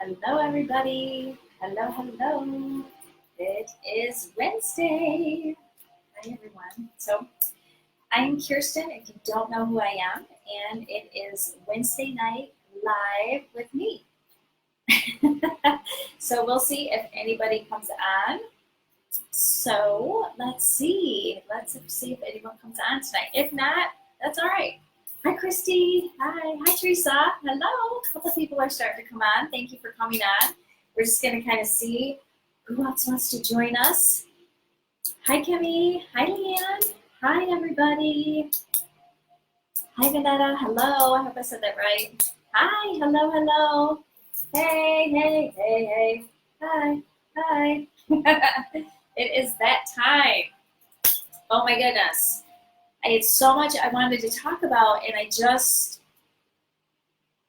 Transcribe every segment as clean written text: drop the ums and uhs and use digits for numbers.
Hello, everybody. Hello, hello. It is Wednesday. Hi, everyone. So, I'm Kirsten, if you don't know who I am, and it is Wednesday night live with me. So, we'll see if anybody comes on. So, let's see. Let's see if anyone comes on tonight. If not, that's all right. Hi, Christy. Hi, Teresa. Hello. A couple people are starting to come on. Thank you for coming on. We're just going to kind of see who else wants to join us. Hi, Kimmy. Hi, Leanne. Hi, everybody. Hi, Vanetta. Hello. I hope I said that right. Hi. Hello. Hey. Hi. It is that time. Oh, my goodness. I had so much I wanted to talk about, and I just,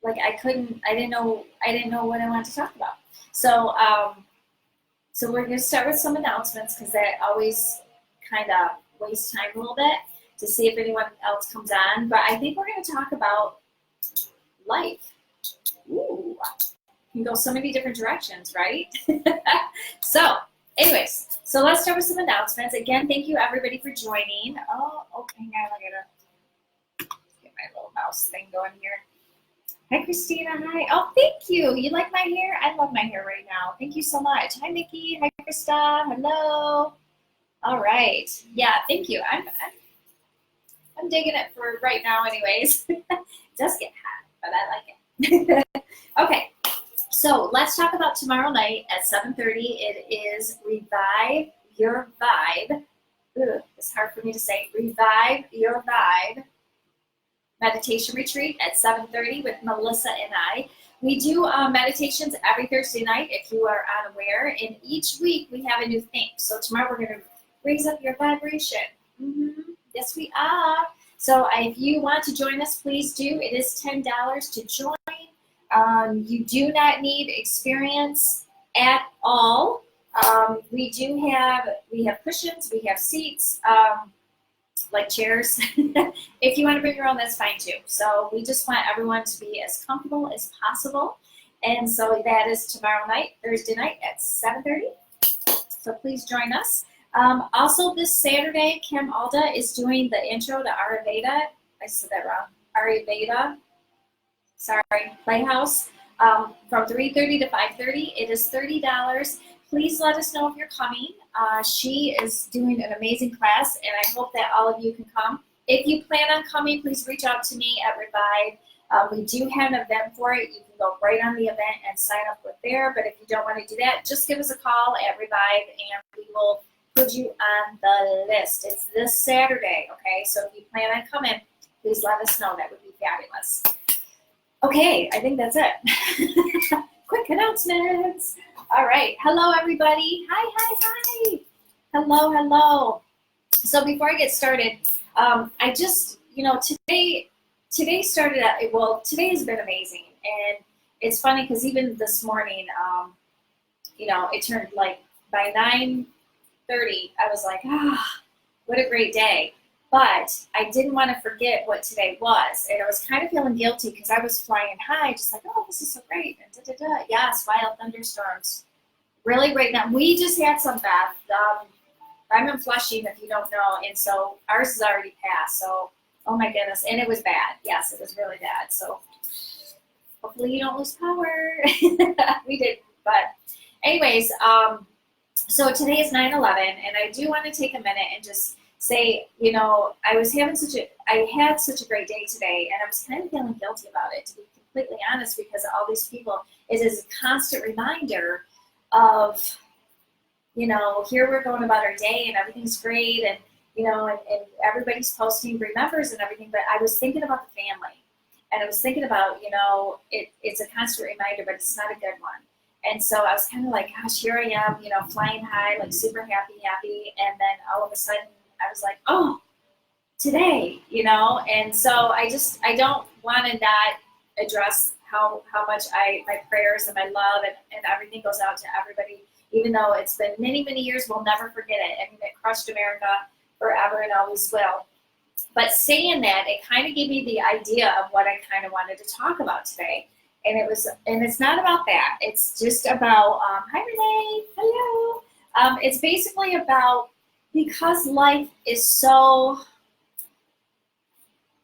I didn't know what I wanted to talk about. So, so we're going to start with some announcements because that always kind of wastes time a little bit to see if anyone else comes on. But I think we're going to talk about life. Ooh, can go so many different directions, right? So, anyways, so let's start with some announcements. Again, thank you everybody for joining. Oh, okay, now I gotta get my little mouse thing going here. Hi, Christina. Hi. Oh, thank you. You like my hair? I love my hair right now. Thank you so much. Hi, Nikki. Hi, Krista. Hello. All right. Yeah, thank you. I'm digging it for right now, anyways. It does get hot, but I like it. Okay. So let's talk about tomorrow night at 7:30. It is Revive Your Vibe. Ugh, it's hard for me to say. Revive Your Vibe meditation retreat at 7:30 with Melissa and I. We do meditations every Thursday night, if you are unaware, and each week we have a new theme. So tomorrow we're going to raise up your vibration. Yes, we are. So if you want to join us, please do. It is $10 to join. You do not need experience at all. We have cushions, we have seats, like chairs. If you want to bring your own, that's fine too. So we just want everyone to be as comfortable as possible. And so that is tomorrow night, Thursday night at 7:30. So please join us. Also this Saturday, Kim Alda is doing the intro to Ayurveda. I said that wrong. Ayurveda. Playhouse from 3:30 to 5:30. It is $30. Please let us know if you're coming. She is doing an amazing class, and I hope that all of you can come. If you plan on coming, please reach out to me at Revive. We do have an event for it. You can go right on the event and sign up with there, but if you don't want to do that, just give us a call at Revive, and we will put you on the list. It's this Saturday, okay? So if you plan on coming, please let us know. That would be fabulous. Okay, I think that's it. Quick announcements. All right. Hello, everybody. Hi. Hello. So before I get started, I just, today started out, well, today has been amazing. And it's funny because even this morning, it turned by 9:30, I was like, what a great day. But I didn't want to forget what today was. And I was kind of feeling guilty because I was flying high, just like, oh, this is so great. And Yes, wild thunderstorms. Really right now. We just had some, Beth. I'm in Flushing, if you don't know. And so ours is already passed. So, oh my goodness. And it was bad. Yes, it was really bad. So hopefully you don't lose power. We did. But anyways, so today is 9/11. And I do want to take a minute and just say, I had such a great day today, and I was kind of feeling guilty about it, to be completely honest, because all these people, it is a constant reminder of, here we're going about our day and everything's great, and, and everybody's posting remembers and everything, but I was thinking about the family, and I was thinking about, it's a constant reminder, but it's not a good one. And so I was kind of like, gosh, here I am, flying high, like super happy, and then all of a sudden, I was like, oh, today, and so I don't want to not address how much my prayers and my love and everything goes out to everybody, even though it's been many, many years, we'll never forget it. I mean, it crushed America forever and always will. But saying that, it kind of gave me the idea of what I kind of wanted to talk about today. And it's not about that. It's just about, hi Renee, hello. It's basically about, because life is so,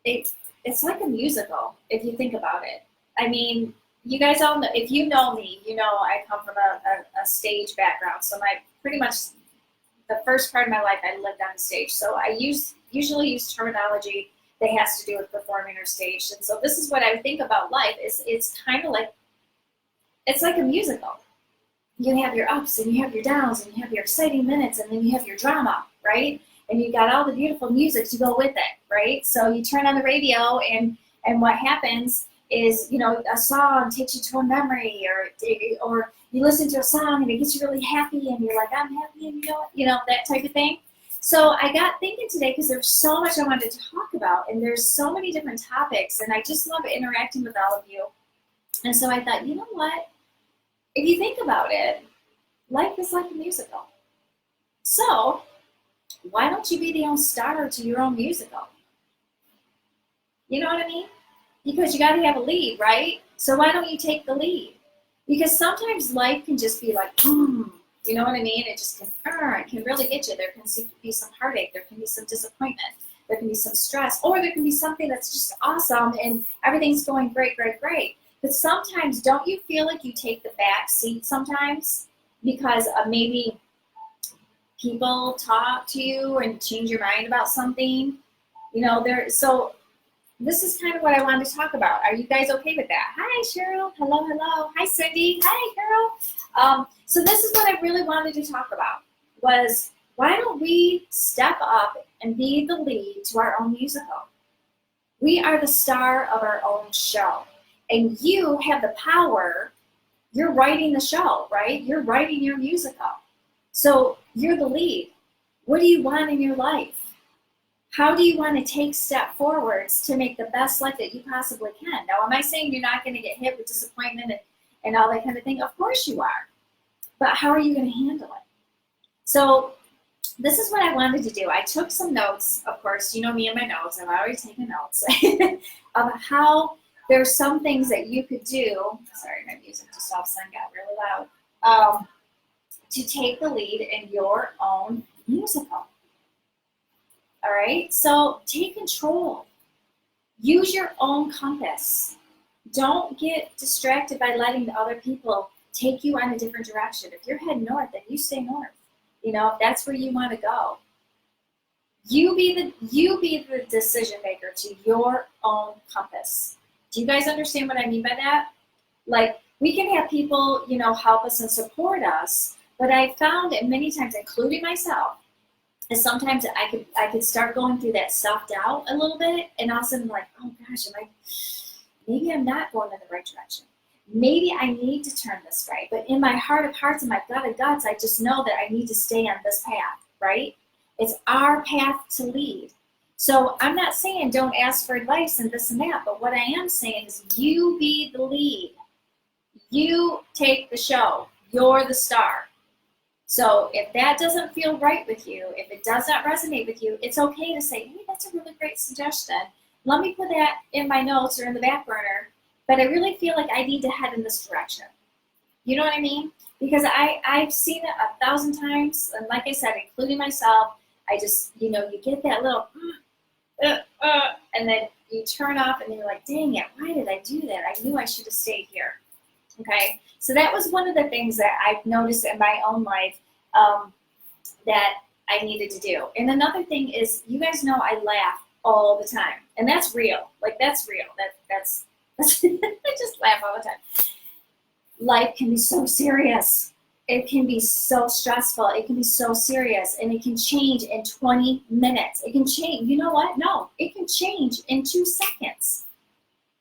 it's like a musical, if you think about it. I mean, you guys all know, if you know me, you know I come from a stage background. So pretty much the first part of my life I lived on the stage. So I usually use terminology that has to do with performing or stage. And so this is what I think about life, is it's kind of like, it's like a musical. You have your ups and you have your downs and you have your exciting minutes and then you have your drama, right? And you got all the beautiful music to go with it, right? So you turn on the radio and what happens is, you know, a song takes you to a memory, or you listen to a song and it gets you really happy and you're like, I'm happy, and you know, that type of thing. So I got thinking today, because there's so much I wanted to talk about, and there's so many different topics, and I just love interacting with all of you. And so I thought, you know what? If you think about it, life is like a musical. So why don't you be the own star to your own musical? You know what I mean? Because you got to have a lead, right? So why don't you take the lead? Because sometimes life can just be like, you know what I mean? It just it can really get you. There can be some heartache. There can be some disappointment. There can be some stress. Or there can be something that's just awesome and everything's going great, great, great. But sometimes, don't you feel like you take the back seat sometimes? Because maybe people talk to you and change your mind about something. You know, so this is kind of what I wanted to talk about. Are you guys okay with that? Hi, Cheryl. Hello, hello. Hi, Cindy. Hi, girl. So this is what I really wanted to talk about, was why don't we step up and be the lead to our own musical? We are the star of our own show. And you have the power. You're writing the show, right? You're writing your musical. So you're the lead. What do you want in your life? How do you want to take step forwards to make the best life that you possibly can? Now, am I saying you're not going to get hit with disappointment and all that kind of thing? Of course you are. But how are you going to handle it? So this is what I wanted to do. I took some notes, of course. You know me and my notes. I've already taken notes of how there's some things that you could do. Sorry, my music just all of a sudden got really loud. To take the lead in your own musical. All right, so take control. Use your own compass. Don't get distracted by letting the other people take you in a different direction. If you're heading north, then you stay north. You know, if that's where you want to go. You be the decision maker to your own compass. Do you guys understand what I mean by that? Like, we can have people, you know, help us and support us, but I found it many times, including myself, and sometimes I could start going through that self-doubt a little bit, and all of a sudden, like, oh gosh, maybe I'm not going in the right direction. Maybe I need to turn this right. But in my heart of hearts and my gut of guts, I just know that I need to stay on this path, right? It's our path to lead. So I'm not saying don't ask for advice and this and that, but what I am saying is you be the lead. You take the show. You're the star. So if that doesn't feel right with you, if it does not resonate with you, it's okay to say, hey, that's a really great suggestion. Let me put that in my notes or in the back burner, but I really feel like I need to head in this direction. You know what I mean? Because I've seen it 1,000 times, and like I said, including myself, I just, you know, you get that little, and then you turn off and you're like, dang it, why did I do that? I knew I should have stayed here. Okay, so that was one of the things that I've noticed in my own life that I needed to do. And another thing is, you guys know I laugh all the time, and that's real. Like, that's real. That's I just laugh all the time. Life can be so serious. It can be so stressful. It can be so serious, and it can change in 20 minutes. It can change. You know what? No, it can change in 2 seconds.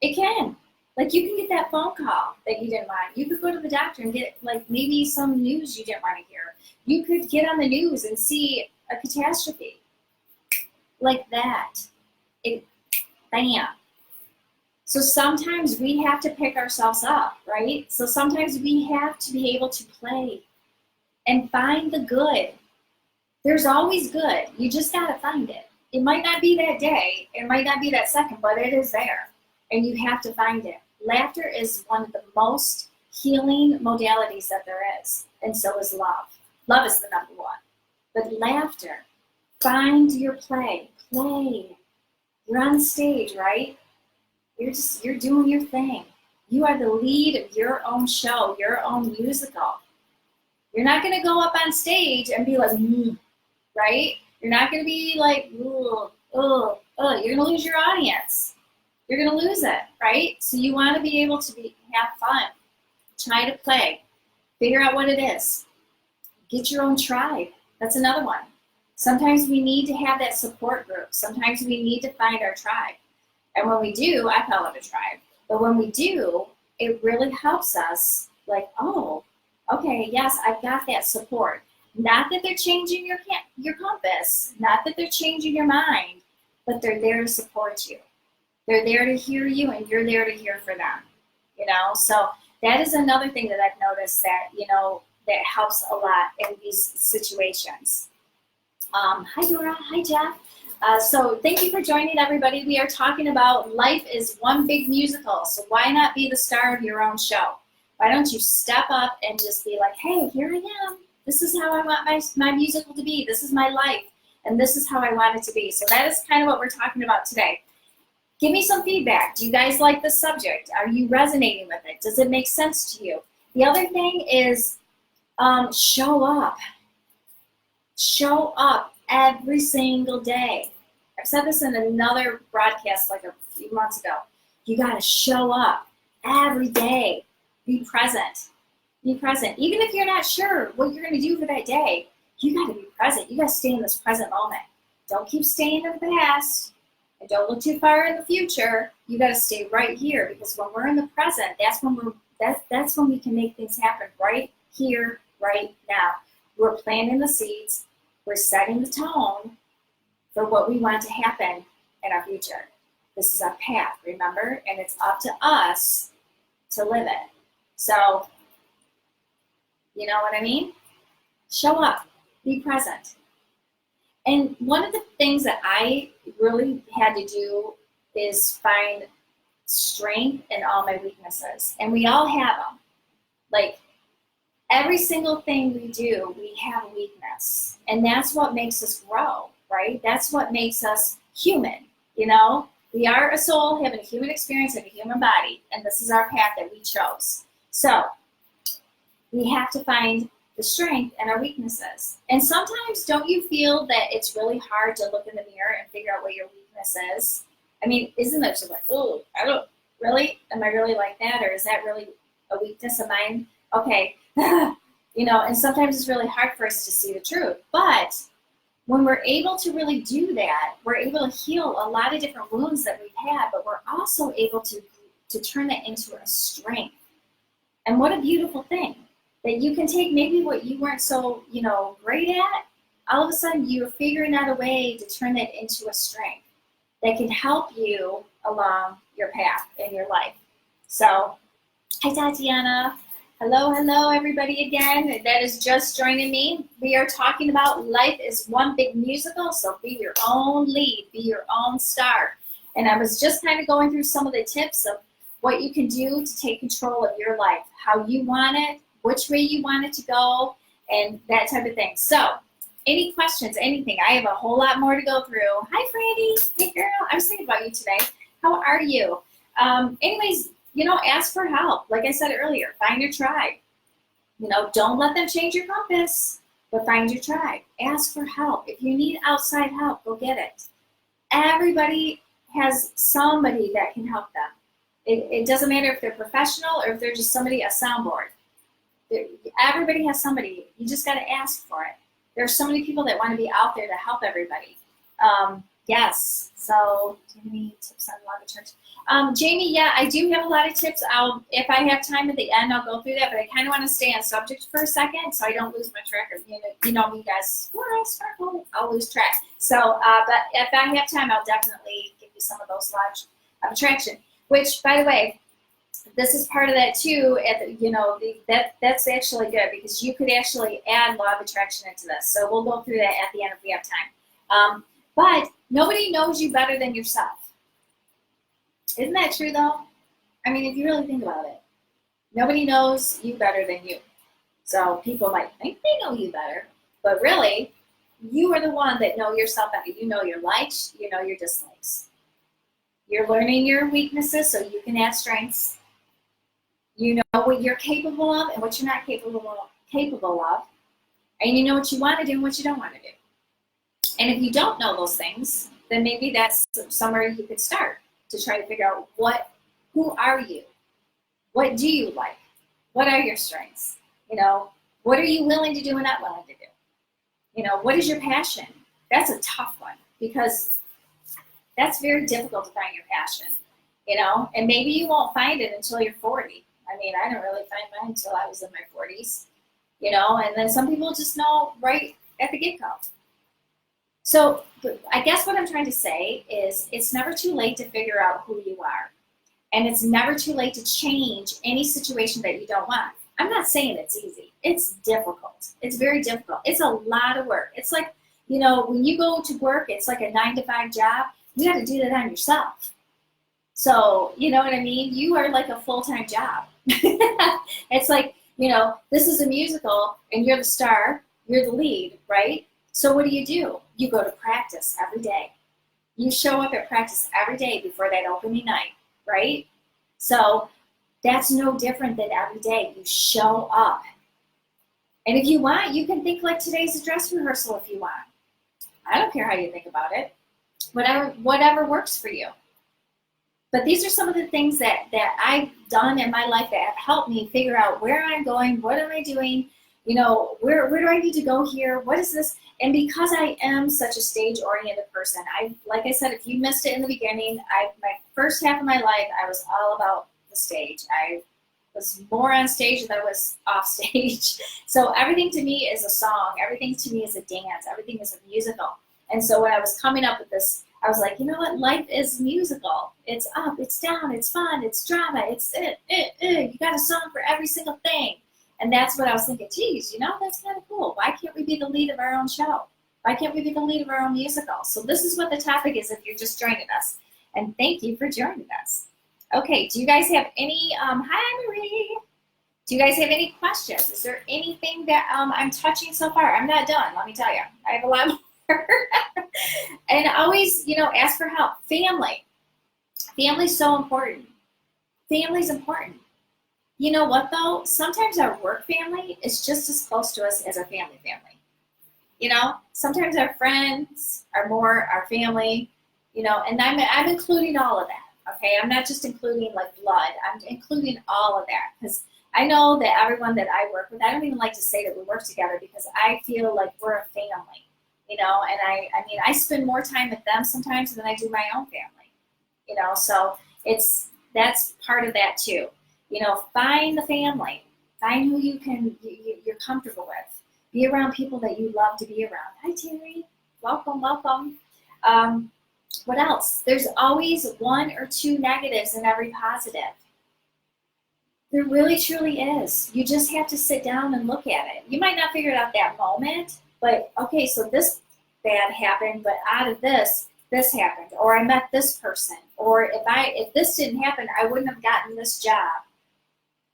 It can. Like, you can get that phone call that you didn't want. You could go to the doctor and get, like, maybe some news you didn't want to hear. You could get on the news and see a catastrophe. Like that. Bam. So sometimes we have to pick ourselves up, right? So sometimes we have to be able to play and find the good. There's always good. You just got to find it. It might not be that day. It might not be that second, but it is there. And you have to find it. Laughter is one of the most healing modalities that there is, and so is love. Love is the number one. But laughter, find your play. Play. You're on stage, right? You're doing your thing. You are the lead of your own show, your own musical. You're not going to go up on stage and be like, right? You're not going to be like, You're going to lose your audience. You're going to lose it, right? So you want to be able to have fun. Try to play. Figure out what it is. Get your own tribe. That's another one. Sometimes we need to have that support group. Sometimes we need to find our tribe. And when we do, I call it a tribe. But when we do, it really helps us like, oh, okay, yes, I've got that support. Not that they're changing your compass, not that they're changing your mind, but they're there to support you. They're there to hear you, and you're there to hear for them. So that is another thing that I've noticed that, that helps a lot in these situations. Hi, Dora. Hi, Jeff. So thank you for joining, everybody. We are talking about life is one big musical, so why not be the star of your own show? Why don't you step up and just be like, hey, here I am. This is how I want my musical to be. This is my life, and this is how I want it to be. So that is kind of what we're talking about today. Give me some feedback. Do you guys like this subject? Are you resonating with it? Does it make sense to you? The other thing is show up. Show up every single day. I've said this in another broadcast like a few months ago. You got to show up every day. Be present. Be present. Even if you're not sure what you're going to do for that day, you got to be present. You got to stay in this present moment. Don't keep staying in the past. And don't look too far in the future. You got to stay right here, because when we're in the present, that's when we can make things happen right here, right now. We're planting the seeds. We're setting the tone for what we want to happen in our future. This is our path, remember? And it's up to us to live it. So, you know what I mean? Show up. Be present. And one of the things that I really had to do is find strength in all my weaknesses. And we all have them. Like, every single thing we do, we have a weakness. And that's what makes us grow, right? That's what makes us human, We are a soul having a human experience in a human body. And this is our path that we chose. So, we have to find the strength and our weaknesses. And sometimes, don't you feel that it's really hard to look in the mirror and figure out what your weakness is? I mean, isn't it just like, oh, am I really like that? Or is that really a weakness of mine? Okay, and sometimes it's really hard for us to see the truth. But when we're able to really do that, we're able to heal a lot of different wounds that we've had, but we're also able to turn that into a strength. And what a beautiful thing. That you can take maybe what you weren't so, great at, all of a sudden you're figuring out a way to turn that into a strength that can help you along your path in your life. So, hi Tatiana. Hello everybody again that is just joining me. We are talking about life is one big musical, so be your own lead, be your own star. And I was just kind of going through some of the tips of what you can do to take control of your life, how you want it, which way you want it to go, and that type of thing. So, any questions, anything? I have a whole lot more to go through. Hi, Franny. Hey, girl. I was thinking about you today. How are you? Anyways, ask for help. Like I said earlier, find your tribe. Don't let them change your compass, but find your tribe. Ask for help. If you need outside help, go get it. Everybody has somebody that can help them. It doesn't matter if they're professional or if they're just somebody, a soundboard. Everybody has somebody. You just got to ask for it. There's so many people that want to be out there to help everybody. Yes. So, do you have any tips on law of attraction? Jamie, yeah, I do have a lot of tips. If I have time at the end, I'll go through that. But I kind of want to stay on subject for a second, so I don't lose my track of me, guys. I'll lose track. So, but if I have time, I'll definitely give you some of those laws of attraction. Which, by the way, this is part of that too. That's actually good because you could actually add law of attraction into this. So we'll go through that at the end if we have time. But nobody knows you better than yourself. Isn't that true though? I mean, if you really think about it, nobody knows you better than you. So people might think they know you better, but really, you are the one that know yourself better. You know your likes, you know your dislikes. You're learning your weaknesses so you can add strengths. You know what you're capable of and what you're not capable of. And you know what you want to do and what you don't want to do. And if you don't know those things, then maybe that's somewhere you could start to try to figure out who are you? What do you like? What are your strengths? You know, what are you willing to do and not willing to do? You know, what is your passion? That's a tough one because that's very difficult to find your passion, you know, and maybe you won't find it until you're 40. I mean, I didn't really find mine until I was in my 40s, you know, and then some people just know right at the get-go. So I guess what I'm trying to say is it's never too late to figure out who you are. And it's never too late to change any situation that you don't want. I'm not saying it's easy. It's difficult. It's very difficult. It's a lot of work. It's like, you know, when you go to work, it's like a 9-to-5 job. You have to do that on yourself. So, you know what I mean? You are like a full-time job. It's like, you know, this is a musical and you're the star, you're the lead, right? So what do? You go to practice every day. You show up at practice every day before that opening night, right? So that's no different than every day. You show up. And if you want, you can think like today's a dress rehearsal if you want. I don't care how you think about it. Whatever works for you. But these are some of the things that I've done in my life that have helped me figure out where I'm going, what am I doing, you know, where do I need to go here, what is this? And because I am such a stage-oriented person, like I said, if you missed it in the beginning, my first half of my life, I was all about the stage. I was more on stage than I was off stage. So everything to me is a song. Everything to me is a dance. Everything is a musical. And so when I was coming up with this, I was like, you know what? Life is musical. It's up, it's down, it's fun, it's drama, it's you got a song for every single thing. And that's what I was thinking, geez, you know, that's kind of cool. Why can't we be the lead of our own show? Why can't we be the lead of our own musical? So this is what the topic is if you're just joining us. And thank you for joining us. Okay, do you guys have any, hi Marie. Do you guys have any questions? Is there anything that I'm touching so far? I'm not done, let me tell you. I have a lot more. And always, you know, ask for help. Family. Family's so important. Family's important. You know what though? Sometimes our work family is just as close to us as our family. You know, sometimes our friends are more our family, you know, and I'm including all of that, okay? I'm not just including like blood, I'm including all of that because I know that everyone that I work with, I don't even like to say that we work together because I feel like we're a family, you know, and I mean, I spend more time with them sometimes than I do my own family, you know, so that's part of that too. You know, find the family, find who you're comfortable with. Be around people that you love to be around. Hi, Terry. Welcome, welcome. What else? There's always 1 or 2 negatives in every positive. There really, truly is. You just have to sit down and look at it. You might not figure it out that moment, but okay, so this bad happened, but out of this happened, or I met this person, or if this didn't happen, I wouldn't have gotten this job.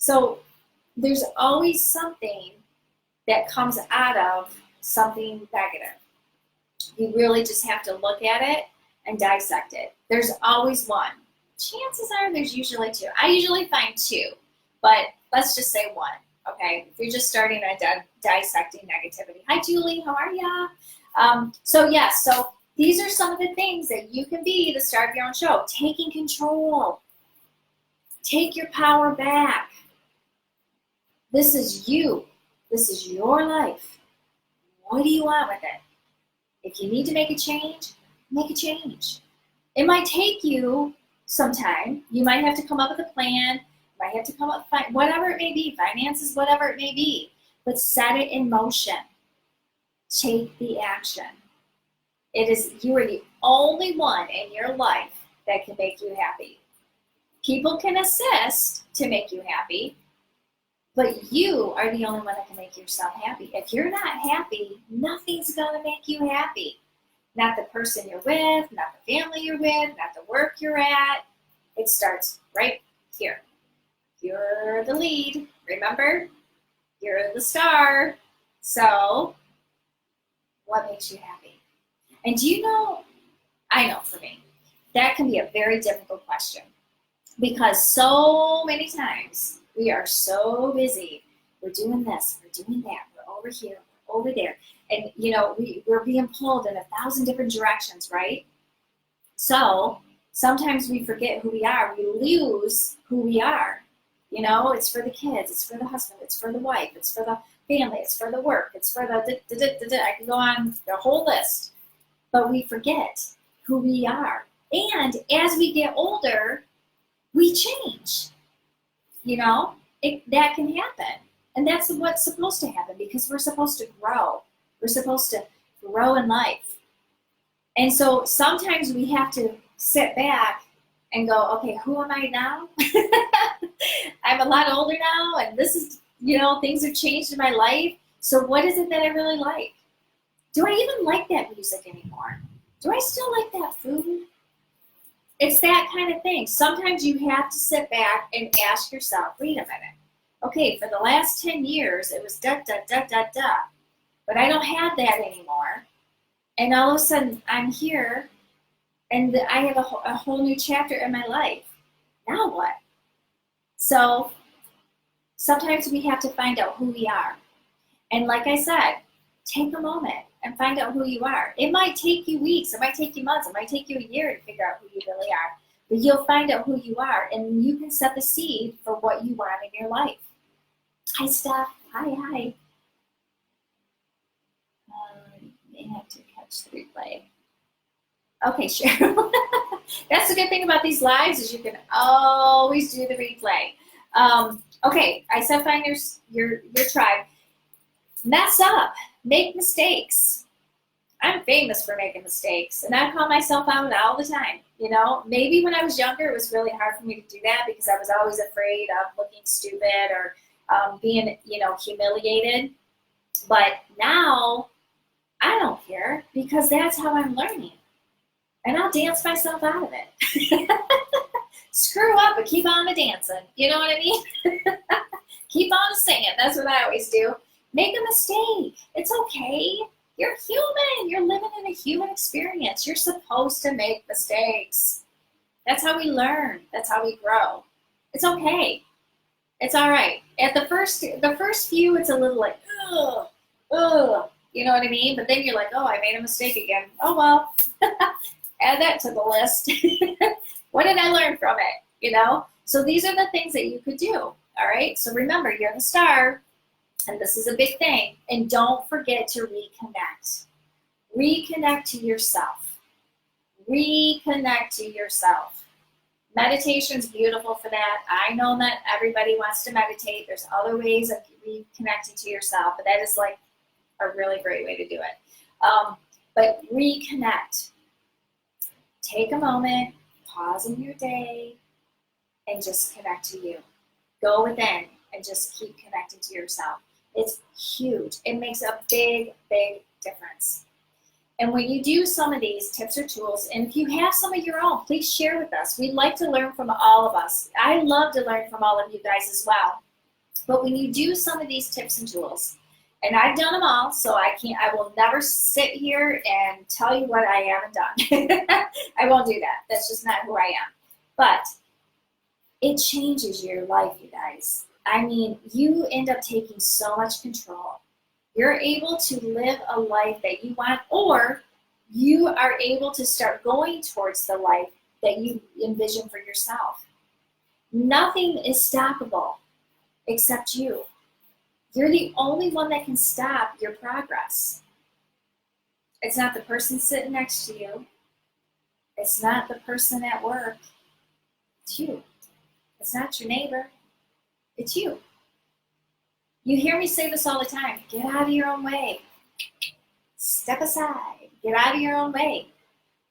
So there's always something that comes out of something negative. You really just have to look at it and dissect it. There's always one. Chances are there's usually 2. I usually find 2, but let's just say 1, okay? If you're just starting on dissecting negativity. Hi, Julie, how are ya? So these are some of the things that you can be the star of your own show. Taking control. Take your power back. This is you. This is your life. What do you want with it? If you need to make a change, make a change. It might take you some time. You might have to come up with a plan. You might have to come up with whatever it may be, finances, whatever it may be. But set it in motion. Take the action. You are the only one in your life that can make you happy. People can assist to make you happy, but you are the only one that can make yourself happy. If you're not happy, nothing's going to make you happy. Not the person you're with, not the family you're with, not the work you're at. It starts right Here, you're the lead. Remember, you're the star. So what makes you happy? And do you know, I know for me, that can be a very difficult question because so many times we are so busy. We're doing this, we're doing that, we're over here, we're over there. And, we're being pulled in 1,000 different directions, right? So sometimes we forget who we are. We lose who we are. It's for the kids, it's for the husband, it's for the wife, it's for the family, it's for the work, it's for the I can go on the whole list. But we forget who we are. And as we get older, we change. That can happen. And that's what's supposed to happen because we're supposed to grow. We're supposed to grow in life. And so sometimes we have to sit back and go, okay, who am I now? I'm a lot older now, and this is, things have changed in my life. So what is it that I really like? Do I even like that music anymore? Do I still like that food? It's that kind of thing. Sometimes you have to sit back and ask yourself, wait a minute. Okay, for the last 10 years, it was da, da, da, da, da. But I don't have that anymore. And all of a sudden, I'm here, and I have a whole new chapter in my life. Now what? So sometimes we have to find out who we are. And like I said, take a moment and find out who you are. It might take you weeks, it might take you months, it might take you a year to figure out who you really are. But you'll find out who you are, and you can set the seed for what you want in your life. Hi, Steph. Hi. May have to catch the replay. Okay, Cheryl. That's the good thing about these lives is you can always do the replay. Okay, I said find your tribe. Mess up. Make mistakes. I'm famous for making mistakes, and I call myself out all the time. Maybe when I was younger, it was really hard for me to do that because I was always afraid of looking stupid or being, humiliated. But now I don't care because that's how I'm learning. And I'll dance myself out of it. Screw up, but keep on dancing. You know what I mean? Keep on singing. That's what I always do. Make a mistake. It's okay. You're human. You're living in a human experience. You're supposed to make mistakes. That's how we learn. That's how we grow. It's okay. It's all right. At the first few, it's a little like, ugh. You know what I mean? But then you're like, oh, I made a mistake again. Oh, well. Add that to the list. What did I learn from it? So these are the things that you could do. All right. So remember, you're the star, and this is a big thing. And don't forget to reconnect. Reconnect to yourself. Reconnect to yourself. Meditation's beautiful for that. I know that everybody wants to meditate. There's other ways of reconnecting to yourself, but that is like a really great way to do it. But reconnect. Take a moment, pause in your day, and just connect to you. Go within and just keep connecting to yourself. It's huge. It makes a big, big difference. And when you do some of these tips or tools, and if you have some of your own, please share with us. We'd like to learn from all of us. I love to learn from all of you guys as well. But when you do some of these tips and tools, and I've done them all, so I will never sit here and tell you what I haven't done. I won't do that. That's just not who I am. But it changes your life, you guys. I mean, you end up taking so much control. You're able to live a life that you want, or you are able to start going towards the life that you envision for yourself. Nothing is stoppable except you. You're the only one that can stop your progress. It's not the person sitting next to you. It's not the person at work. It's you. It's not your neighbor. It's you. You hear me say this all the time. Get out of your own way. Step aside. Get out of your own way.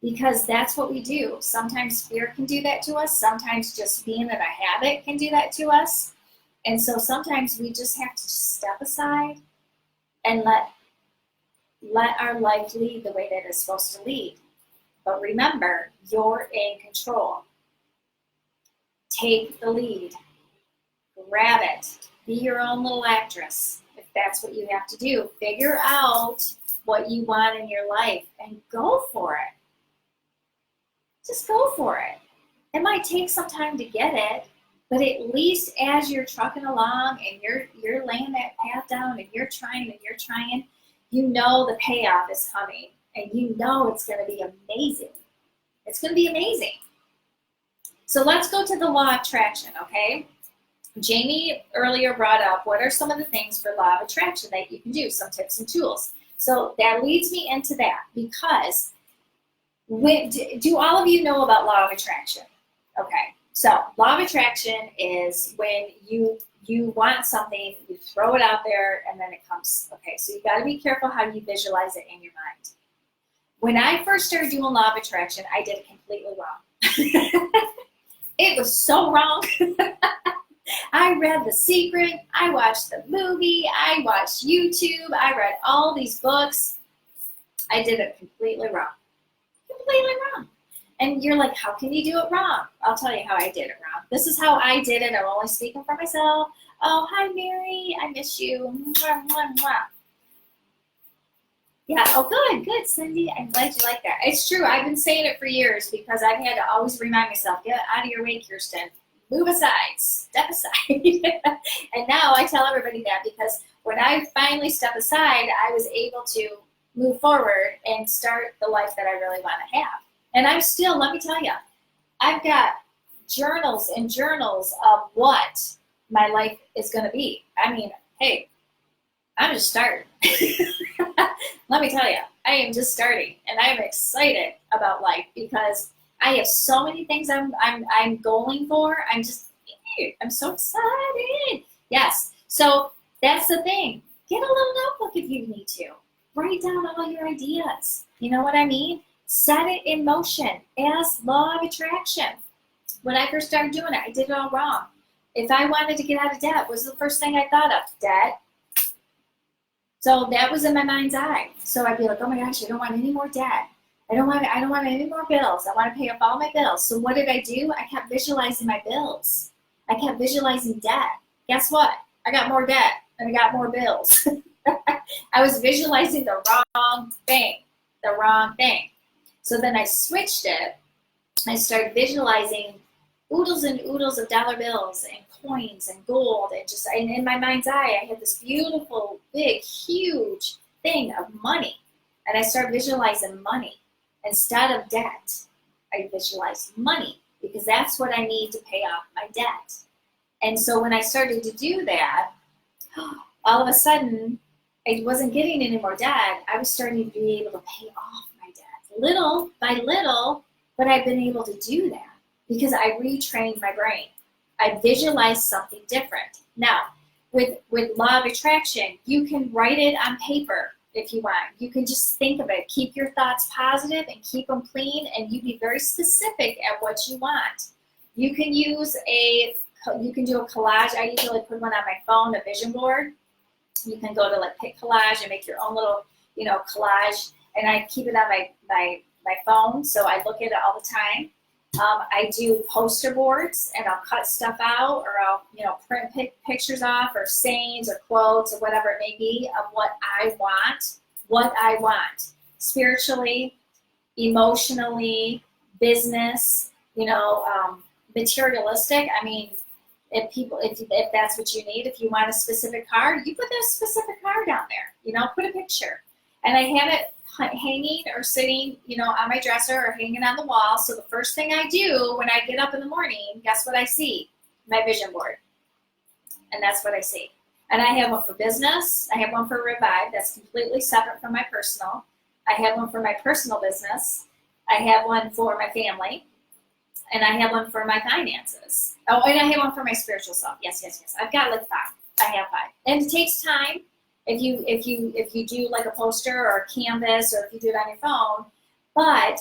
Because that's what we do. Sometimes fear can do that to us. Sometimes just being in a habit can do that to us. And so sometimes we just have to step aside and let our life lead the way that it's supposed to lead. But remember, you're in control. take the lead. Grab it. Be your own little actress, if that's what you have to do. Figure out what you want in your life and go for it. Just go for it. It might take some time to get it, but at least as you're trucking along and you're laying that path down and you're trying, you know the payoff is coming and you know it's going to be amazing. It's going to be amazing. So let's go to the law of attraction, okay? Jamie earlier brought up what are some of the things for law of attraction that you can do, some tips and tools. So that leads me into that because do all of you know about law of attraction? Okay, so law of attraction is when you want something, you throw it out there, and then it comes. Okay, so you got to be careful how you visualize it in your mind. When I first started doing law of attraction, I did it completely wrong. It was so wrong. I read The Secret, I watched the movie, I watched YouTube, I read all these books. I did it completely wrong. Completely wrong. And you're like, how can you do it wrong? I'll tell you how I did it wrong. This is how I did it. I'm only speaking for myself. Oh, hi, Mary. I miss you. Mwah, mwah, mwah. Yeah, oh, good, Cindy. I'm glad you like that. It's true. I've been saying it for years because I've had to always remind myself, get out of your way, Kirsten. Move aside, step aside. And now I tell everybody that because when I finally step aside, I was able to move forward and start the life that I really want to have. And I'm still, let me tell you, I've got journals and journals of what my life is going to be. I mean, hey, I'm just starting. Let me tell you, I am just starting, and I am excited about life because I have so many things I'm going for. I'm so excited. Yes. So that's the thing. Get a little notebook if you need to. Write down all your ideas. You know what I mean? Set it in motion as law of attraction. When I first started doing it, I did it all wrong. If I wanted to get out of debt, what was the first thing I thought of? Debt. So that was in my mind's eye. So I'd be like, oh my gosh, I don't want any more debt. I don't want any more bills. I want to pay off all my bills. So what did I do? I kept visualizing my bills. I kept visualizing debt. Guess what? I got more debt and I got more bills. I was visualizing the wrong thing. So then I switched it. I started visualizing oodles and oodles of dollar bills and coins and gold, and in my mind's eye, I had this beautiful, big, huge thing of money. And I started visualizing money. Instead of debt, I visualized money because that's what I need to pay off my debt. And so when I started to do that, all of a sudden, I wasn't getting any more debt. I was starting to be able to pay off my debt little by little, but I've been able to do that because I retrained my brain. I visualized something different. Now, with law of attraction, you can write it on paper if you want. You can just think of it. Keep your thoughts positive and keep them clean, and you be very specific at what you want. You can do a collage. I usually put one on my phone, a vision board. You can go to like Pick Collage and make your own little, collage, and I keep it on my phone, so I look at it all the time. I do poster boards, and I'll cut stuff out, or I'll, print pictures off, or sayings, or quotes, or whatever it may be, of what I want, spiritually, emotionally, business, materialistic. I mean, if that's what you need, if you want a specific card, you put that specific card down there, put a picture. And I have it hanging or sitting, on my dresser or hanging on the wall. So the first thing I do when I get up in the morning, guess what I see? My vision board. And that's what I see. And I have one for business. I have one for Revive. That's completely separate from my personal. I have one for my personal business. I have one for my family. And I have one for my finances. Oh, and I have one for my spiritual self. Yes. I've got like 5. I have 5. And it takes time. If you do like a poster or a canvas, or if you do it on your phone, but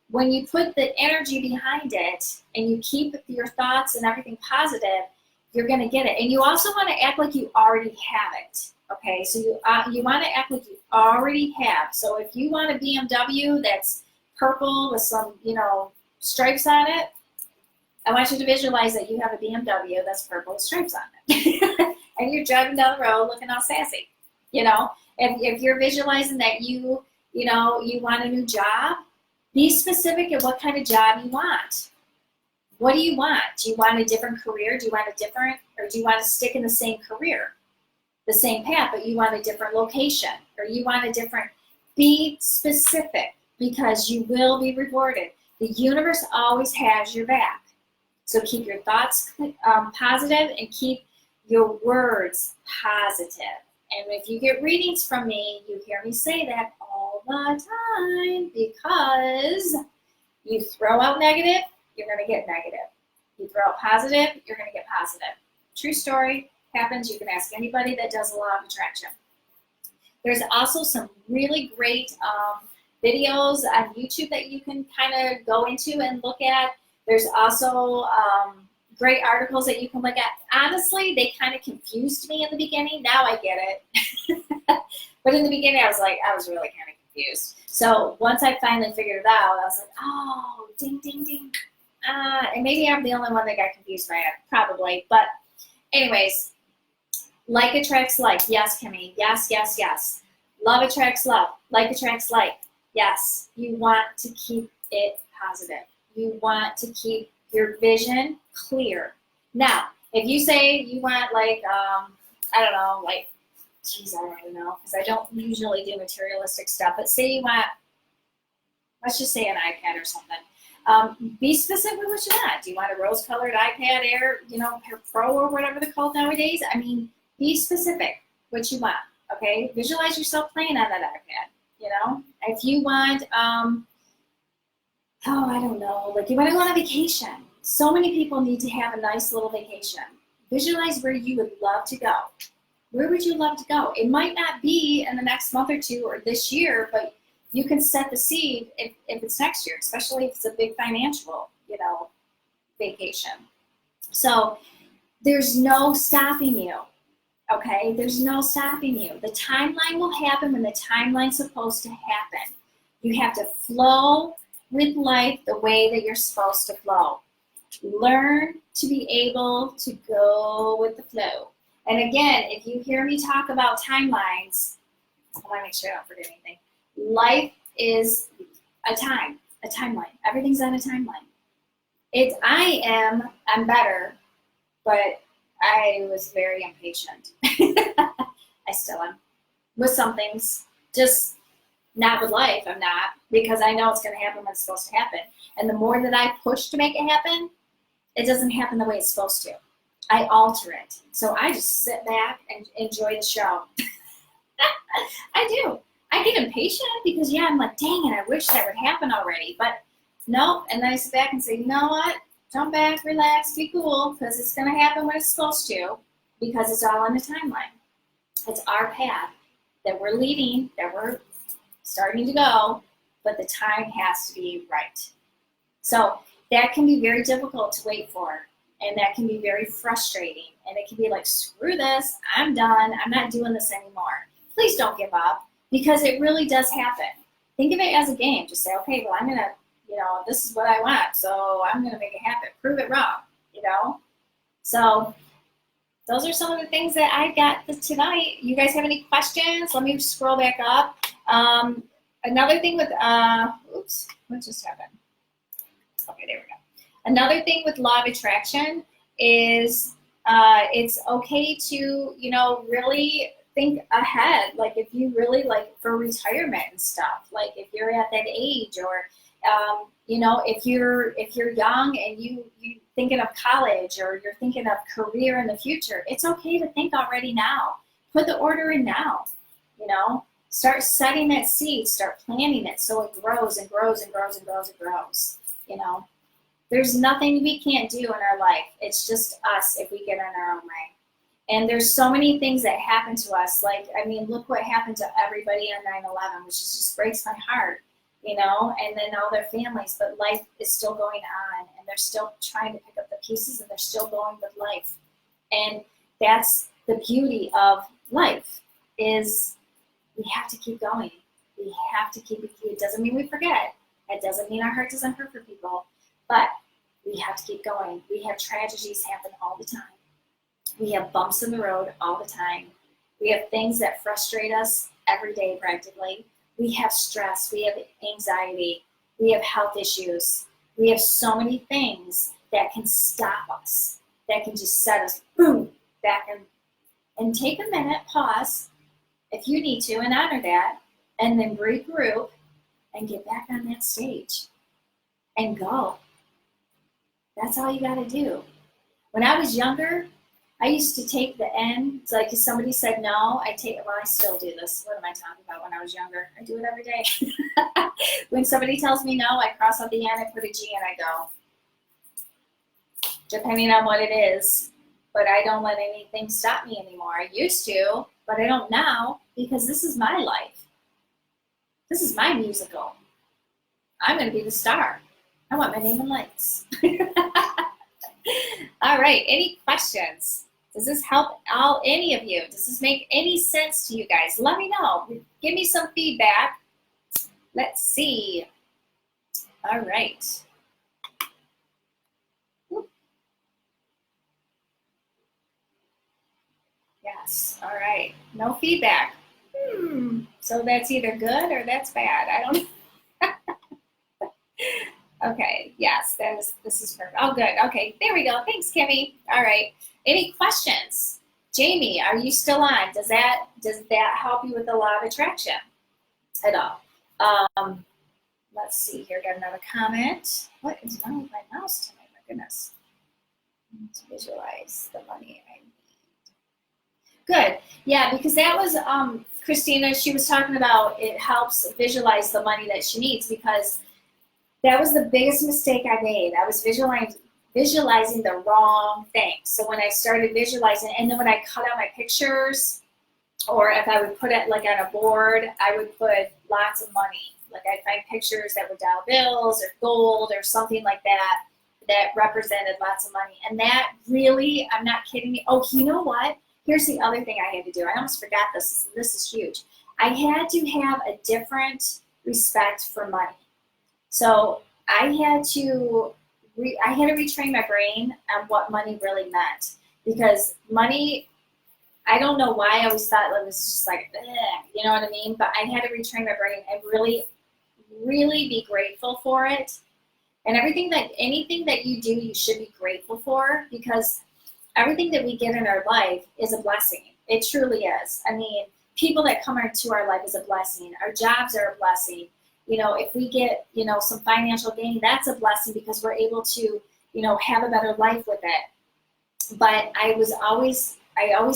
when you put the energy behind it and you keep your thoughts and everything positive, you're going to get it. And you also want to act like you already have it. Okay, so you want to act like you already have. So if you want a BMW that's purple with some stripes on it, I want you to visualize that you have a BMW that's purple with stripes on it. And you're driving down the road looking all sassy. You know, if you're visualizing that you want a new job, be specific at what kind of job you want. What do you want? Do you want a different career? Do you want or do you want to stick in the same career, the same path, but you want a different location, or you want a different, be specific, because you will be rewarded. The universe always has your back. So keep your thoughts positive and keep your words positive. And if you get readings from me, you hear me say that all the time, because you throw out negative, you're going to get negative. You throw out positive, you're going to get positive. True story, happens. You can ask anybody that does a law of attraction. There's also some really great videos on YouTube that you can kind of go into and look at. There's also great articles that you can look at. Honestly, they kind of confused me in the beginning. Now I get it. But in the beginning, I was really kind of confused. So once I finally figured it out, I was like, oh, ding, ding, ding. And maybe I'm the only one that got confused by it, probably. But anyways, like attracts like. Yes, Kimmy. Yes, yes, yes. Love attracts love. Like attracts like. Yes. You want to keep it positive. You want to keep your vision clear. Now, if you say you want like, I don't know, like, geez, I don't even know, because I don't usually do materialistic stuff, but say you want, let's just say an iPad or something. Be specific with what you want. Do you want a rose-colored iPad Air, Air Pro or whatever they're called nowadays? I mean, be specific what you want, okay? Visualize yourself playing on that iPad, If you want, I don't know, like you want to go on a vacation. So many people need to have a nice little vacation. Visualize where you would love to go. Where would you love to go? It might not be in the next month or two or this year, but you can set the seed if it's next year, especially if it's a big financial, vacation. So there's no stopping you, okay? There's no stopping you. The timeline will happen when the timeline's supposed to happen. You have to flow with life the way that you're supposed to flow. Learn to be able to go with the flow. And again, if you hear me talk about timelines, I want to make sure I don't forget anything. Life is a timeline. Everything's on a timeline. I'm better, but I was very impatient. I still am. With some things, just not with life, I'm not, because I know it's going to happen when it's supposed to happen. And the more that I push to make it happen, it doesn't happen the way it's supposed to. I alter it. So I just sit back and enjoy the show. I do. I get impatient because, I'm like, dang it, I wish that would happen already. But no, and then I sit back and say, you know what? Jump back, relax, be cool, because it's going to happen when it's supposed to, because it's all on the timeline. It's our path that we're leading, that we're starting to go, but the time has to be right. So that can be very difficult to wait for, and that can be very frustrating, and it can be like, screw this, I'm done, I'm not doing this anymore. Please don't give up, because it really does happen. Think of it as a game. Just say, okay, well, I'm going to, this is what I want, so I'm going to make it happen. Prove it wrong, So those are some of the things that I got tonight. You guys have any questions? Let me scroll back up. Another thing with, oops, what just happened? Okay, there we go. Another thing with law of attraction is it's okay to, really think ahead. Like if you really like for retirement and stuff, like if you're at that age, or, if you're young and you thinking of college, or you're thinking of career in the future, it's okay to think already now. Put the order in now, Start setting that seed, start planting it so it grows and grows and grows and grows and grows, There's nothing we can't do in our life. It's just us if we get in our own way. And there's so many things that happen to us. Like, look what happened to everybody on 9/11, which just breaks my heart, and then all their families. But life is still going on, and they're still trying to pick up the pieces, and they're still going with life. And that's the beauty of life, is we have to keep going. We have to keep it. It doesn't mean we forget. It doesn't mean our heart doesn't hurt for people. But We have to keep going. We have tragedies happen all the time. We have bumps in the road all the time. We have things that frustrate us every day practically. We have stress. We have anxiety. We have health issues. We have so many things that can stop us, that can just set us boom back and take a minute, pause if you need to, and honor that, and then regroup and get back on that stage and go. That's all you got to do. When I was younger, I used to take the N, it's like if somebody said no, I still do this. What am I talking about when I was younger? I do it every day. When somebody tells me no, I cross out the N, I put a G, and I go. Depending on what it is. But I don't let anything stop me anymore. I used to, but I don't now, because this is my life. This is my musical. I'm going to be the star. I want my name in lights. All right, any questions? Does this help any of you? Does this make any sense to you guys? Let me know. Give me some feedback. Let's see. All right. Yes, all right. No feedback. So that's either good or that's bad. I don't know. Okay, yes, this is perfect. Oh, good. Okay, there we go. Thanks, Kimmy. All right. Any questions? Jamie, are you still on? Does that help you with the law of attraction at all? Let's see here. Got another comment. What is wrong with my mouse tonight? My goodness. To visualize the money I need. Good. Yeah, because that was Christina. She was talking about it helps visualize the money that she needs, because that was the biggest mistake I made. I was visualizing the wrong thing. So when I started visualizing, and then when I cut out my pictures, or if I would put it like on a board, I would put lots of money. Like I'd find pictures that were dollar bills or gold or something like that that represented lots of money. And that really, I'm not kidding you. Oh, you know what? Here's the other thing I had to do. I almost forgot this. This is huge. I had to have a different respect for money. So I had to retrain my brain on what money really meant, because money, I don't know why I always thought it was just like, you know what I mean? But I had to retrain my brain and really, really be grateful for it. And anything that you do, you should be grateful for, because everything that we get in our life is a blessing. It truly is. I mean, people that come into our life is a blessing. Our jobs are a blessing. You know, if we get, some financial gain, that's a blessing, because we're able to, have a better life with it. But I always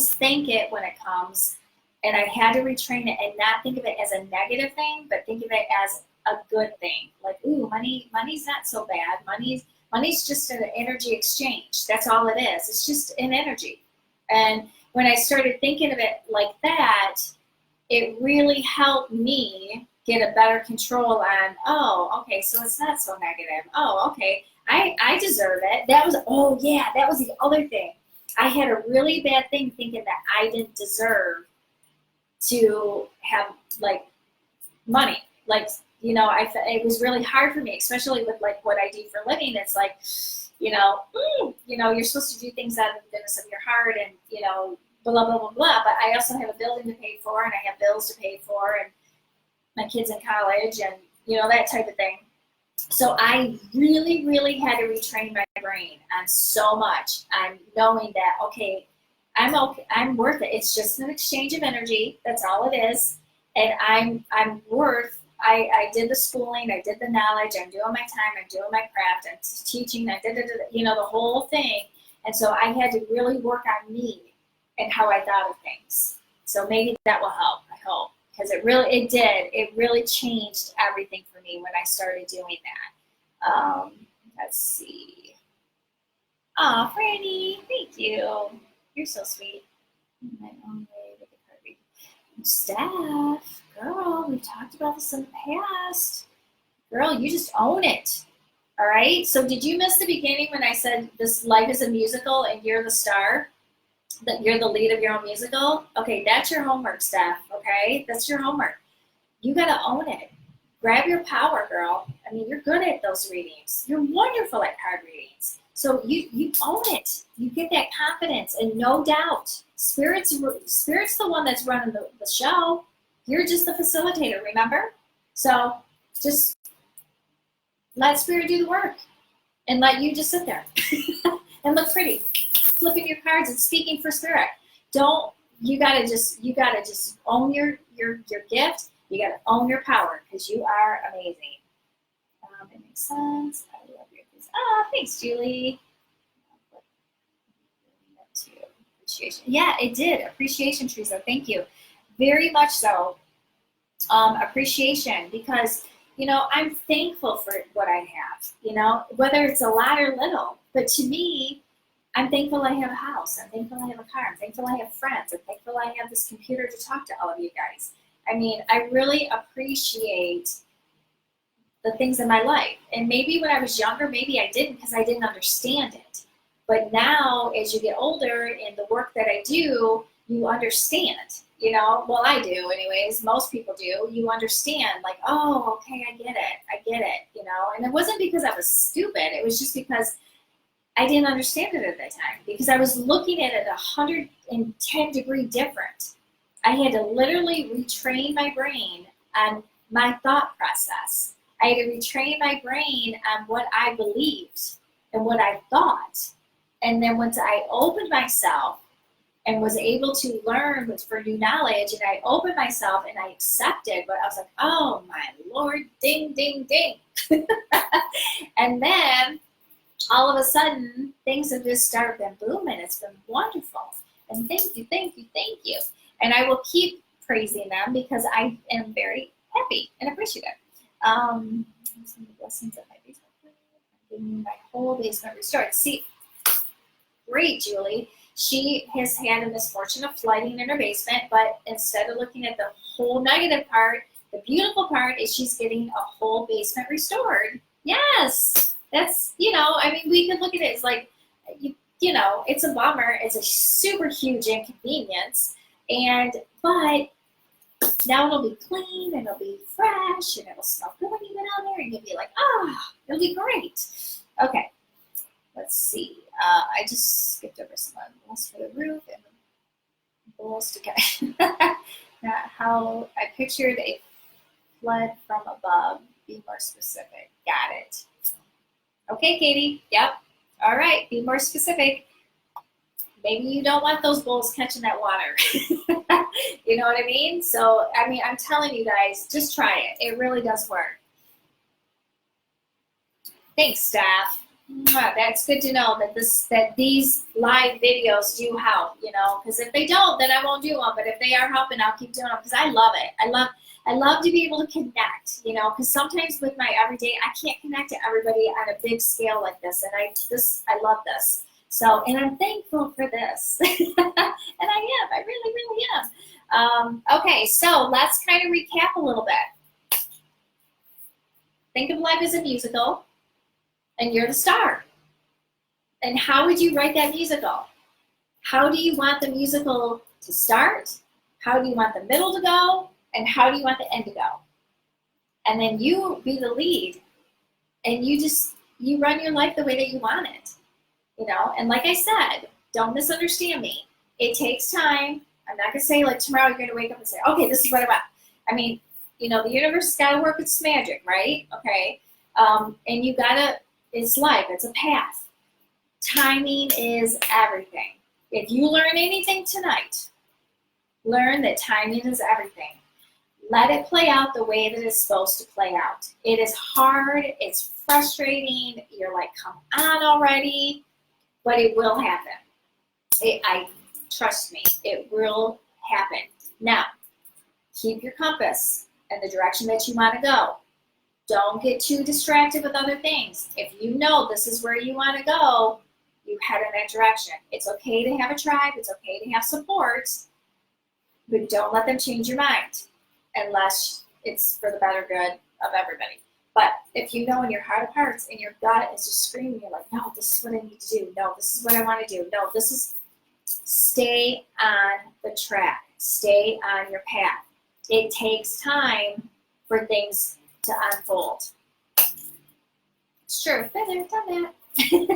thank it when it comes, and I had to retrain it and not think of it as a negative thing, but think of it as a good thing. Like, ooh, money's not so bad. Money's just an energy exchange. That's all it is. It's just an energy. And when I started thinking of it like that, it really helped me get a better control on, oh, okay, so it's not so negative. Oh, okay, I deserve it. That was the other thing. I had a really bad thing thinking that I didn't deserve to have, money. It was really hard for me, especially with, what I do for a living. It's like, you're supposed to do things out of the goodness of your heart and, blah, blah, blah, blah. But I also have a building to pay for, and I have bills to pay for, and my kids in college, and that type of thing. So I really, really had to retrain my brain on so much, on knowing that, okay, I'm worth it. It's just an exchange of energy. That's all it is. And I'm worth. I did the schooling. I did the knowledge. I'm doing my time. I'm doing my craft. I'm teaching. I did the whole thing. And so I had to really work on me and how I thought of things. So maybe that will help. I hope. Because it did. It really changed everything for me when I started doing that. Let's see. Aw, Franny, thank you. You're so sweet. My own way with the card reading. Steph, girl, we've talked about this in the past. Girl, you just own it. All right? So did you miss the beginning when I said this life is a musical and you're the star? That you're the lead of your own musical? Okay, that's your homework, Steph, okay? That's your homework. You got to own it. grab your power, girl. I mean, you're good at those readings. You're wonderful at card readings. So you own it. You get that confidence and no doubt. Spirit's the one that's running the show. You're just the facilitator, remember? So just let Spirit do the work and let you just sit there and look pretty, flipping your cards and speaking for Spirit. You gotta just own your gift. You gotta own your power because you are amazing. It makes sense. I love your things. Oh, thanks, Julie. Appreciation. Yeah, it did. Appreciation, Teresa. Thank you. Very much so. Appreciation because, I'm thankful for what I have, whether it's a lot or little. But to me, I'm thankful I have a house. I'm thankful I have a car. I'm thankful I have friends. I'm thankful I have this computer to talk to all of you guys. I mean, I really appreciate the things in my life. And maybe when I was younger, maybe I didn't because I didn't understand it. But now, as you get older in the work that I do, you understand, well, I do anyways, most people do, you understand, like, oh, okay, I get it, and it wasn't because I was stupid, it was just because I didn't understand it at that time, because I was looking at it 110 degree different. I had to literally retrain my brain on my thought process. I had to retrain my brain on what I believed and what I thought. And then once I opened myself and was able to learn for new knowledge, and I opened myself and I accepted, but I was like, oh my Lord, ding, ding, ding. And then all of a sudden, things have just started been booming. It's been wonderful. And thank you, thank you, thank you. And I will keep praising them because I am very happy and appreciative. Some of the blessings of my basement. I'm getting my whole basement restored. See, great, Julie. She has had a misfortune of flooding in her basement, but instead of looking at the whole negative part, the beautiful part is she's getting a whole basement restored. Yes, that's, we could look at it as like, it's a bummer. It's a super huge inconvenience. But now it'll be clean and it'll be fresh and it'll smell good when you get out there and you'll be like, it'll be great. Okay, let's see. I just skipped over some bowls for the roof and bowls to get. How I pictured a flood from above. Be more specific. Got it. Okay, Katie. Yep. All right. Be more specific. Maybe you don't want those bowls catching that water. You know what I mean? So, I'm telling you guys, just try it. It really does work. Thanks, staff. That's good to know that these live videos do help, because if they don't, then I won't do them. But if they are helping, I'll keep doing them because I love it. I love to be able to connect, because sometimes with my everyday, I can't connect to everybody on a big scale like this. And I love this. So, and I'm thankful for this. And I really, really am. Okay, so let's kind of recap a little bit. Think of life as a musical. And you're the star. And how would you write that musical? How do you want the musical to start? How do you want the middle to go? And how do you want the end to go? And then you be the lead. And you run your life the way that you want it. And like I said, don't misunderstand me. It takes time. I'm not going to say like tomorrow you're going to wake up and say, okay, this is what I want. The universe has got to work its magic, right? Okay. And you got to, it's life. It's a path. Timing is everything. If you learn anything tonight, learn that timing is everything. Let it play out the way that it's supposed to play out. It is hard. It's frustrating. You're like, come on already. But it will happen. Trust me, it will happen. Now, keep your compass in the direction that you want to go. Don't get too distracted with other things. If you know this is where you want to go, you head in that direction. It's okay to have a tribe. It's okay to have support. But don't let them change your mind unless it's for the better good of everybody. But if you know in your heart of hearts and your gut is just screaming, you're like, no, this is what I need to do. No, this is what I want to do. No, stay on the track. Stay on your path. It takes time for things to unfold. Sure, been there, done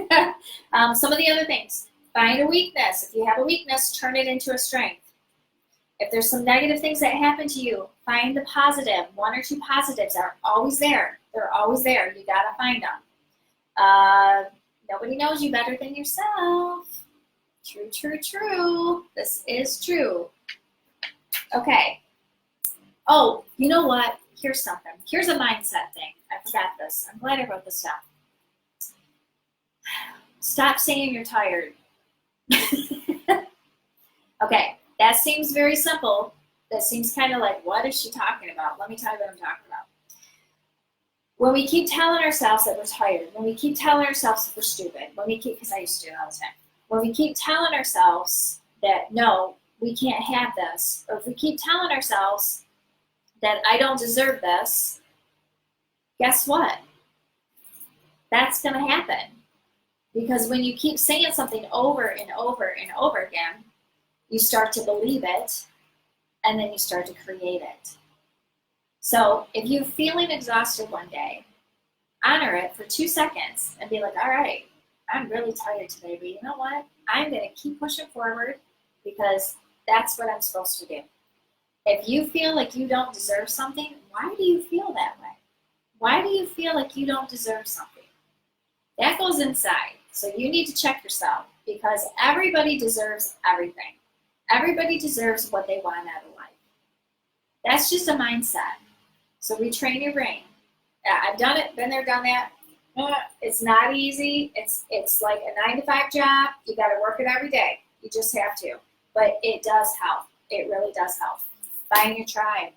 that. Some of the other things. Find a weakness. If you have a weakness, turn it into a strength. If there's some negative things that happen to you, find the positive. 1 or 2 positives are always there. They're always there. You gotta find them. Nobody knows you better than yourself. True, true, true. This is true. Okay. Oh, you know what? Here's something. Here's a mindset thing. I forgot this. I'm glad I wrote this down. Stop saying you're tired. Okay, that seems very simple. That seems kind of like, what is she talking about? Let me tell you what I'm talking about. When we keep telling ourselves that we're tired, when we keep telling ourselves that we're stupid, because I used to do it all the time. When we keep telling ourselves that, no, we can't have this, or if we keep telling ourselves that I don't deserve this, guess what? That's going to happen. Because when you keep saying something over and over and over again, you start to believe it, and then you start to create it. So if you're feeling exhausted one day, honor it for 2 seconds and be like, all right, I'm really tired today, but you know what? I'm going to keep pushing forward because that's what I'm supposed to do. If you feel like you don't deserve something, why do you feel that way? Why do you feel like you don't deserve something? That goes inside. So you need to check yourself because everybody deserves everything. Everybody deserves what they want out of life. That's just a mindset. So retrain your brain. I've done it, been there, done that. It's not easy. It's like a 9-to-5 job. You got to work it every day. You just have to. But it does help. It really does help. Find your tribe.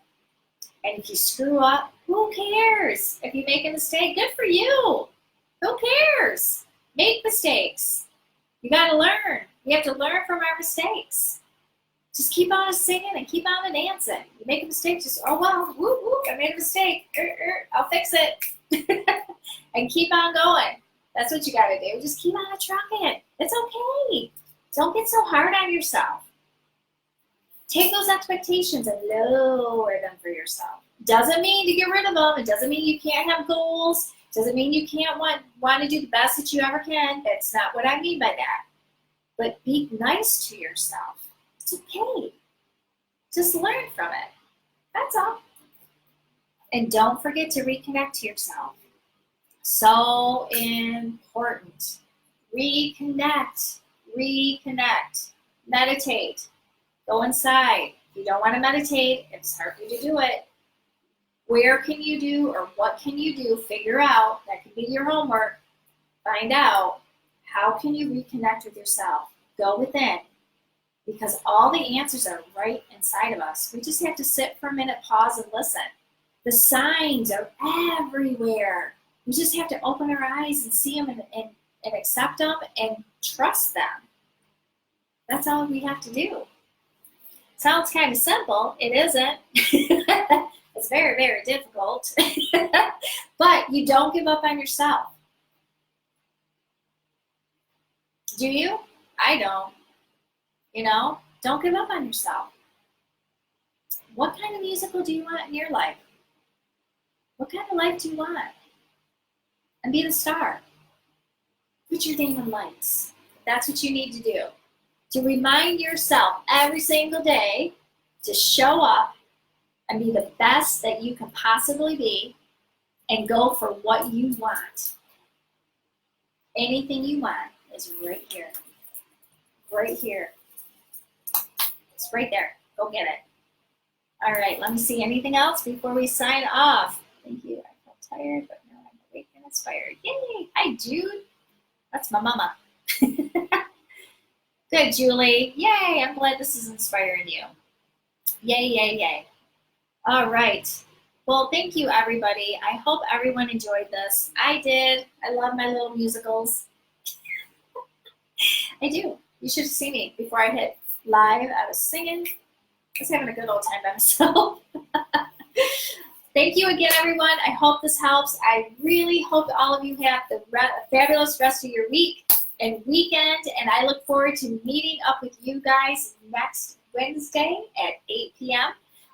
And if you screw up, who cares? If you make a mistake, good for you. Who cares? Make mistakes. You got to learn. We have to learn from our mistakes. Just keep on singing and keep on dancing. You make a mistake, just, oh, well, whoop, whoop, I made a mistake. I'll fix it. And keep on going. That's what you got to do. Just keep on trucking. It's okay. Don't get so hard on yourself. Take those expectations and lower them for yourself. Doesn't mean to get rid of them. It doesn't mean you can't have goals. Doesn't mean you can't want to do the best that you ever can. That's not what I mean by that. But be nice to yourself. It's okay. Just learn from it. That's all. And don't forget to reconnect to yourself. So important. Reconnect. Reconnect. Meditate. Go inside. If you don't want to meditate, it's hard for you to do it. Where can you do or what can you do? Figure out. That could be your homework. Find out how can you reconnect with yourself. Go within. Because all the answers are right inside of us. We just have to sit for a minute, pause, and listen. The signs are everywhere. We just have to open our eyes and see them and accept them and trust them. That's all we have to do. Sounds kind of simple. It isn't. It's very, very difficult. But you don't give up on yourself. Do you? I don't. You know, don't give up on yourself. What kind of musical do you want in your life? What kind of life do you want? And be the star. Put your name in lights. That's what you need to do. To remind yourself every single day to show up and be the best that you can possibly be and go for what you want. Anything you want is right here. Right here. It's right there. Go get it. All right, let me see. Anything else before we sign off? Thank you. I felt tired, but now I'm awake and inspired. Yay! Hi, Jude. That's my mama. Good, Julie. Yay! I'm glad this is inspiring you. Yay, yay, yay. All right. Well, thank you, everybody. I hope everyone enjoyed this. I did. I love my little musicals. I do. You should have seen me before I hit live. I was singing. I was having a good old time by myself. Thank you again, everyone. I hope this helps. I really hope all of you have the fabulous rest of your week and weekend, and I look forward to meeting up with you guys next Wednesday at 8 p.m.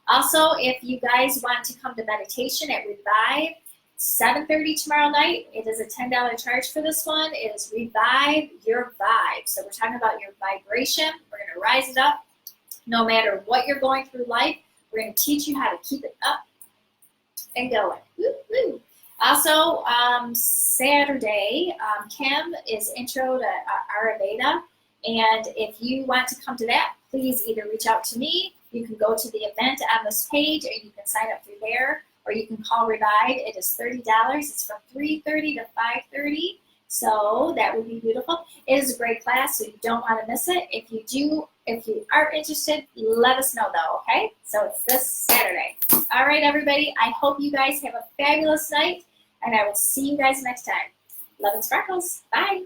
Also, if you guys want to come to meditation at Revive, 7:30 tomorrow night. It is a $10 charge for this one. It is Revive Your Vibe. So we're talking about your vibration. We're going to rise it up. No matter what you're going through life, we're going to teach you how to keep it up and going. Woo, woo. Also, Saturday, Kim is intro to Ayurveda. And if you want to come to that, please either reach out to me. You can go to the event on this page and you can sign up through there. Or you can call Revive. It is $30. It's from 3:30 to 5:30. So that would be beautiful. It is a great class, so you don't want to miss it. If you are interested, let us know though, okay? So it's this Saturday. All right, everybody. I hope you guys have a fabulous night, and I will see you guys next time. Love and sparkles. Bye.